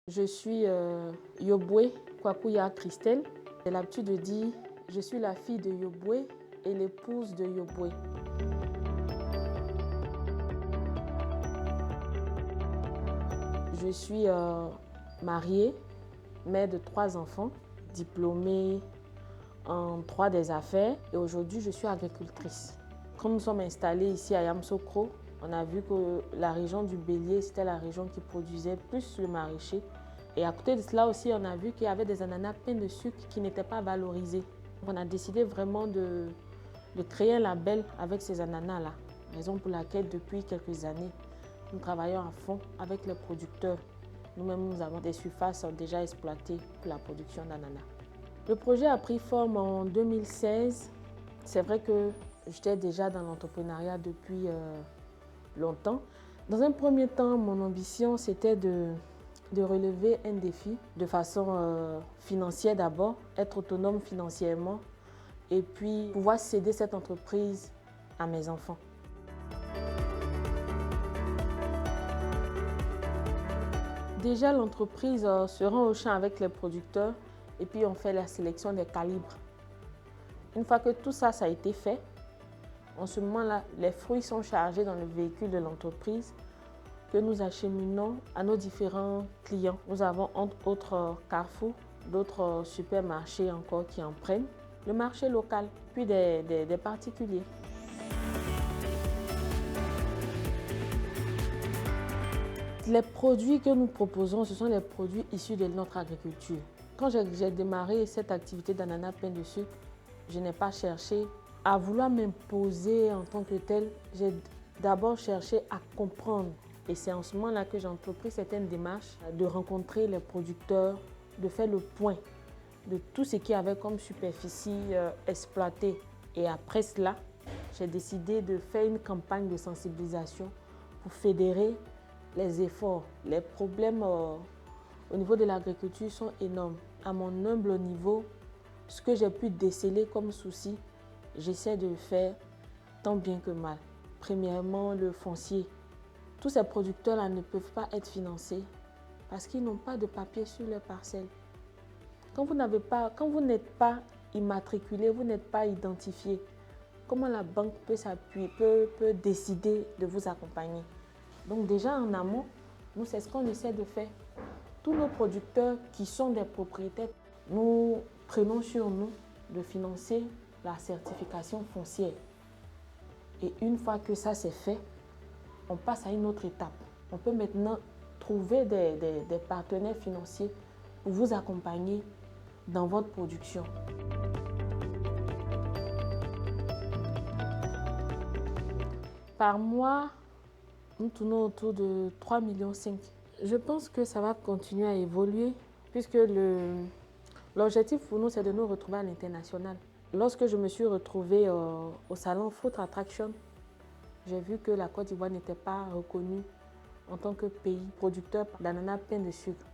Je suis Yoboué Kwakuya Christelle. J'ai l'habitude de dire je suis la fille de Yoboué et l'épouse de Yoboué. Je suis mariée, mère de 3 enfants, diplômée en droit des affaires et aujourd'hui je suis agricultrice. Quand nous sommes installés ici à Yamoussoukro, on a vu que la région du Bélier, c'était la région qui produisait plus le maraîcher. Et à côté de cela aussi, on a vu qu'il y avait des ananas pleins de sucre qui n'étaient pas valorisés. On a décidé vraiment de créer un label avec ces ananas-là. Raison pour laquelle, depuis quelques années, nous travaillons à fond avec les producteurs. Nous-mêmes, nous avons des surfaces déjà exploitées pour la production d'ananas. Le projet a pris forme en 2016. C'est vrai que j'étais déjà dans l'entrepreneuriat depuis longtemps. Dans un premier temps, mon ambition, c'était de relever un défi de façon financière d'abord, être autonome financièrement et puis pouvoir céder cette entreprise à mes enfants. Déjà, l'entreprise se rend au champ avec les producteurs et puis on fait la sélection des calibres. Une fois que tout ça a été fait, en ce moment-là, les fruits sont chargés dans le véhicule de l'entreprise que nous acheminons à nos différents clients. Nous avons entre autres Carrefour, d'autres supermarchés encore qui en prennent, le marché local, puis des particuliers. Les produits que nous proposons, ce sont les produits issus de notre agriculture. Quand j'ai démarré cette activité d'ananas plein de sucre, je n'ai pas cherché à vouloir m'imposer en tant que tel. J'ai d'abord cherché à comprendre. Et c'est en ce moment-là que j'ai entrepris certaines démarches de rencontrer les producteurs, de faire le point de tout ce qu'il y avait comme superficie exploitée. Et après cela, j'ai décidé de faire une campagne de sensibilisation pour fédérer les efforts. Les problèmes au niveau de l'agriculture sont énormes. À mon humble niveau, ce que j'ai pu déceler comme souci, j'essaie de le faire tant bien que mal. Premièrement, le foncier. Tous ces producteurs-là ne peuvent pas être financés parce qu'ils n'ont pas de papier sur leur parcelle. Quand vous n'êtes pas immatriculé, vous n'êtes pas identifié, comment la banque peut s'appuyer, peut décider de vous accompagner? Donc déjà en amont, nous, c'est ce qu'on essaie de faire. Tous nos producteurs qui sont des propriétaires, nous prenons sur nous de financer la certification foncière. Et une fois que ça c'est fait, on passe à une autre étape. On peut maintenant trouver des partenaires financiers pour vous accompagner dans votre production. Par mois, nous tournons autour de 3,5 millions. Je pense que ça va continuer à évoluer puisque l'objectif pour nous, c'est de nous retrouver à l'international. Lorsque je me suis retrouvée au salon Fruit Attraction, j'ai vu que la Côte d'Ivoire n'était pas reconnue en tant que pays producteur d'ananas plein de sucre.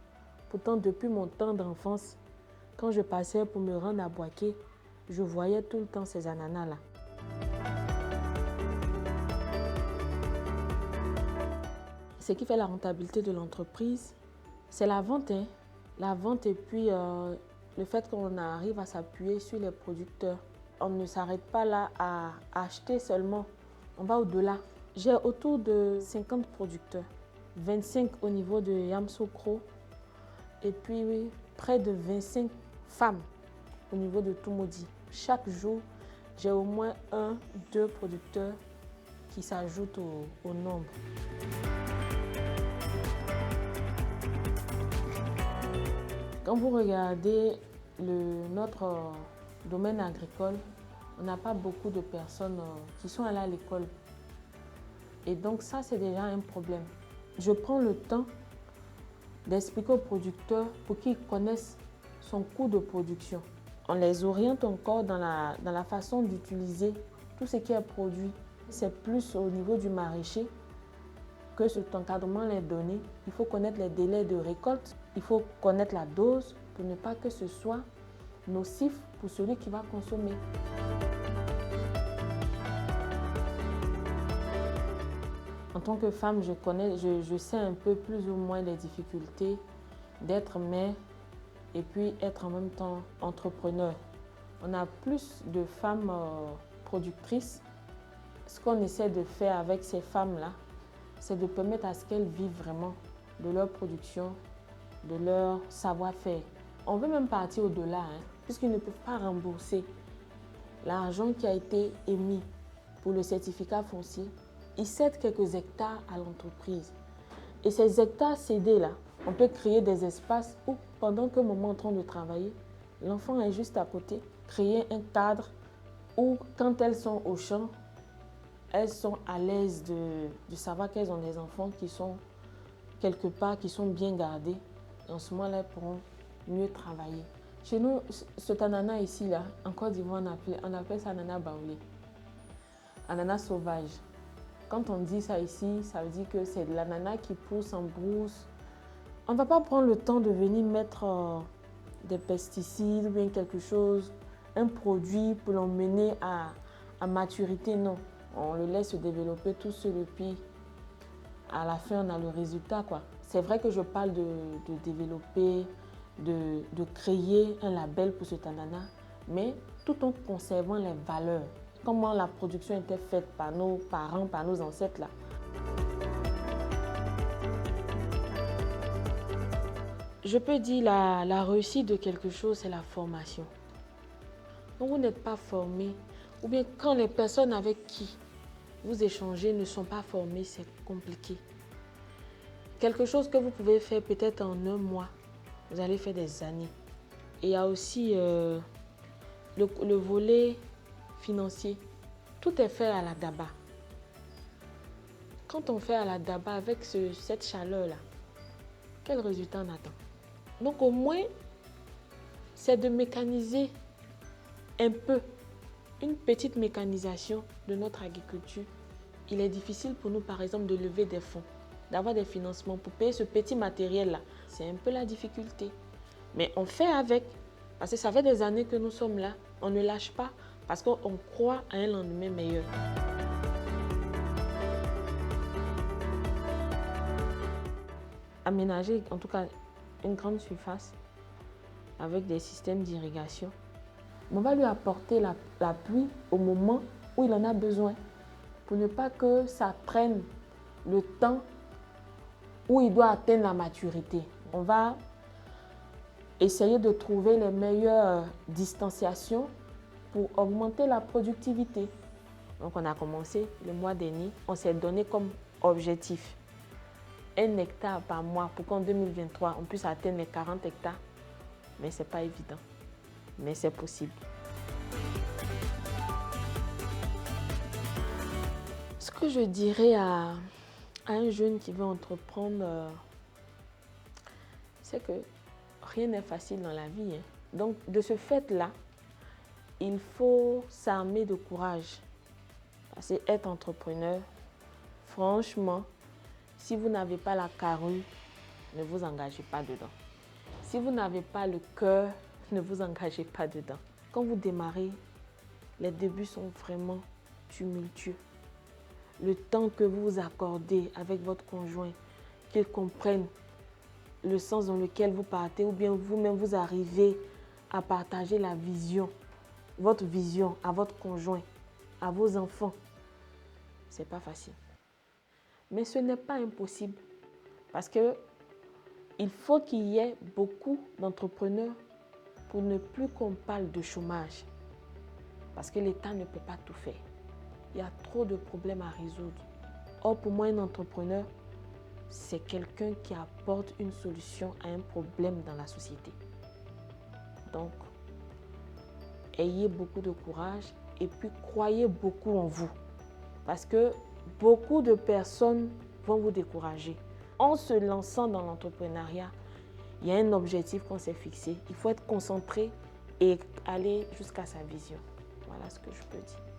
Pourtant, depuis mon temps d'enfance, quand je passais pour me rendre à Boaké, je voyais tout le temps ces ananas-là. Ce qui fait la rentabilité de l'entreprise, c'est la vente. La vente et puis le fait qu'on arrive à s'appuyer sur les producteurs. On ne s'arrête pas là à acheter seulement. On va au-delà. J'ai autour de 50 producteurs, 25 au niveau de Yamoussoukro et puis oui, près de 25 femmes au niveau de Toumoudi. Chaque jour, j'ai au moins 1-2 producteurs qui s'ajoutent au nombre. Quand vous regardez notre domaine agricole, on n'a pas beaucoup de personnes qui sont allées à l'école. Et donc ça, c'est déjà un problème. Je prends le temps d'expliquer aux producteurs pour qu'ils connaissent son coût de production. On les oriente encore dans la façon d'utiliser tout ce qui est produit. C'est plus au niveau du maraîcher que cet encadrement est donné. Il faut connaître les délais de récolte, il faut connaître la dose pour ne pas que ce soit nocif pour celui qui va consommer. En tant que femme, je sais un peu plus ou moins les difficultés d'être mère et puis être en même temps entrepreneur. On a plus de femmes productrices. Ce qu'on essaie de faire avec ces femmes-là, c'est de permettre à ce qu'elles vivent vraiment de leur production, de leur savoir-faire. On veut même partir au-delà, puisqu'ils ne peuvent pas rembourser l'argent qui a été émis pour le certificat foncier. Ils cèdent quelques hectares à l'entreprise. Et ces hectares cédés-là, on peut créer des espaces où, pendant que maman est en train de travailler, l'enfant est juste à côté. Créer un cadre où, quand elles sont au champ, elles sont à l'aise de savoir qu'elles ont des enfants qui sont quelque part, qui sont bien gardés. Et en ce moment-là, elles pourront mieux travailler. Chez nous, cet ananas ici, là, en Côte d'Ivoire, on appelle ça ananas baoulé. Ananas sauvage. Quand on dit ça ici, ça veut dire que c'est de l'ananas qui pousse en brousse. On ne va pas prendre le temps de venir mettre des pesticides ou bien quelque chose, un produit pour l'emmener à maturité, non. On le laisse se développer tout seul et puis à la fin, on a le résultat, quoi. C'est vrai que je parle de développer, de créer un label pour cet ananas, mais tout en conservant les valeurs. Comment la production était faite par nos parents, par nos ancêtres, là. Je peux dire la réussite de quelque chose, c'est la formation. Quand vous n'êtes pas formé, ou bien quand les personnes avec qui vous échangez ne sont pas formées, c'est compliqué. Quelque chose que vous pouvez faire peut-être en un mois, vous allez faire des années. Et il y a aussi le volet financier. Tout est fait à la daba. Quand on fait à la daba avec cette chaleur-là, quel résultat on attend? Donc au moins, c'est de mécaniser un peu, une petite mécanisation de notre agriculture. Il est difficile pour nous, par exemple, de lever des fonds, d'avoir des financements pour payer ce petit matériel-là. C'est un peu la difficulté. Mais on fait avec, parce que ça fait des années que nous sommes là. On ne lâche pas, parce qu'on croit à un lendemain meilleur. Aménager, en tout cas, une grande surface avec des systèmes d'irrigation. On va lui apporter la pluie au moment où il en a besoin pour ne pas que ça prenne le temps où il doit atteindre la maturité. On va essayer de trouver les meilleures distanciations pour augmenter la productivité. Donc on a commencé le mois dernier, on s'est donné comme objectif 1 hectare par mois pour qu'en 2023, on puisse atteindre les 40 hectares. Mais ce n'est pas évident, mais c'est possible. Ce que je dirais à un jeune qui veut entreprendre, c'est que rien n'est facile dans la vie. Donc, de ce fait-là, il faut s'armer de courage. Parce que être entrepreneur, franchement, si vous n'avez pas la carrure, ne vous engagez pas dedans. Si vous n'avez pas le cœur, ne vous engagez pas dedans. Quand vous démarrez, les débuts sont vraiment tumultueux. Le temps que vous vous accordez avec votre conjoint, qu'il comprenne le sens dans lequel vous partez, ou bien vous-même vous arrivez à partager la vision, votre vision à votre conjoint, à vos enfants, c'est pas facile. Mais ce n'est pas impossible parce que il faut qu'il y ait beaucoup d'entrepreneurs pour ne plus qu'on parle de chômage. Parce que l'État ne peut pas tout faire. Il y a trop de problèmes à résoudre. Or, pour moi, un entrepreneur, c'est quelqu'un qui apporte une solution à un problème dans la société. Donc, ayez beaucoup de courage et puis croyez beaucoup en vous. Parce que beaucoup de personnes vont vous décourager. En se lançant dans l'entrepreneuriat, il y a un objectif qu'on s'est fixé. Il faut être concentré et aller jusqu'à sa vision. Voilà ce que je peux dire.